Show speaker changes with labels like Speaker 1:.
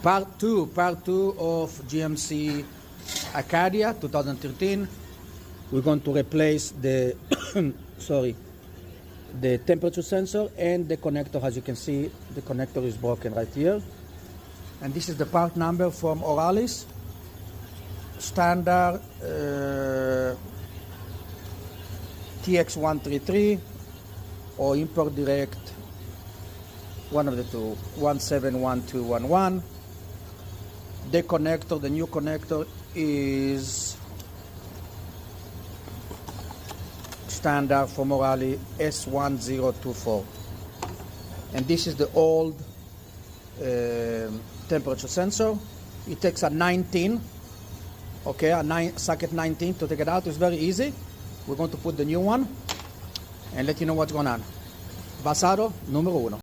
Speaker 1: Part 2 of GMC Acadia 2013. We're going to replace the the temperature sensor and the connector. As you can see, the connector is broken right here. And this is the part number from Oralis. Standard TX133 or import direct, one of the two, 171211. The connector, the new connector, is standard from Oralis S1024. And this is the old temperature sensor. It takes a 19, okay, a socket 19 to take it out. It's very easy. We're going to put the new one and let you know what's going on. Basado número 1.